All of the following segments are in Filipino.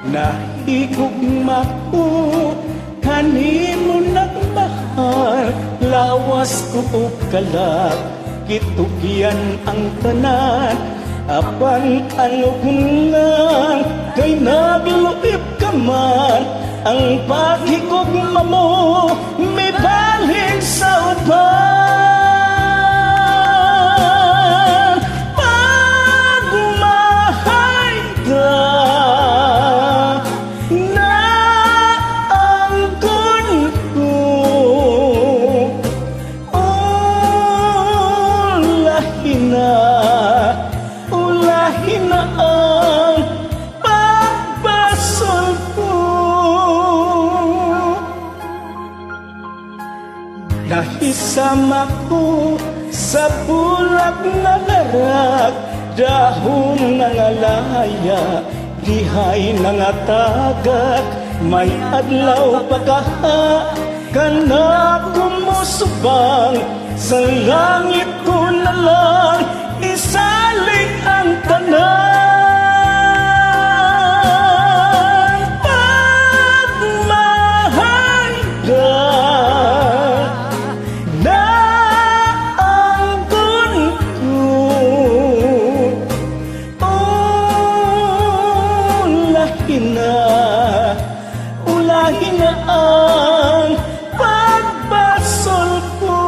Nahigugma ko kanimo nagmahal, lawas ko o kalak, kitugyan ang tanan. Apan anugungan kay nagluib ka man, ang paghigugma mo may balhin sa uban. Pagmahay ka na angkon ko, ulahin na ang pagbasol ko. Nahisama ko sa bulak na larag, dahon ng alaya, dihay nangatagak. May adlaw pagkaha ka na kumusubang, sa langit ko na lang isalig ang tanan. Pagmahay ka na angkon ko, ulahin na ang pagbasol ko.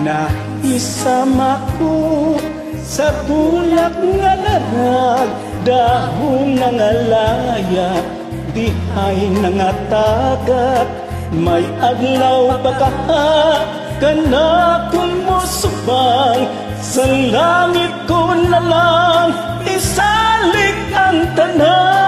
Nahisama ko sa bulak nga larag, dahon ng alaya, dihay nangatagak. May adlaw pagkaha ka na kumusubang, sa langit ko na lang isalig ang tanan.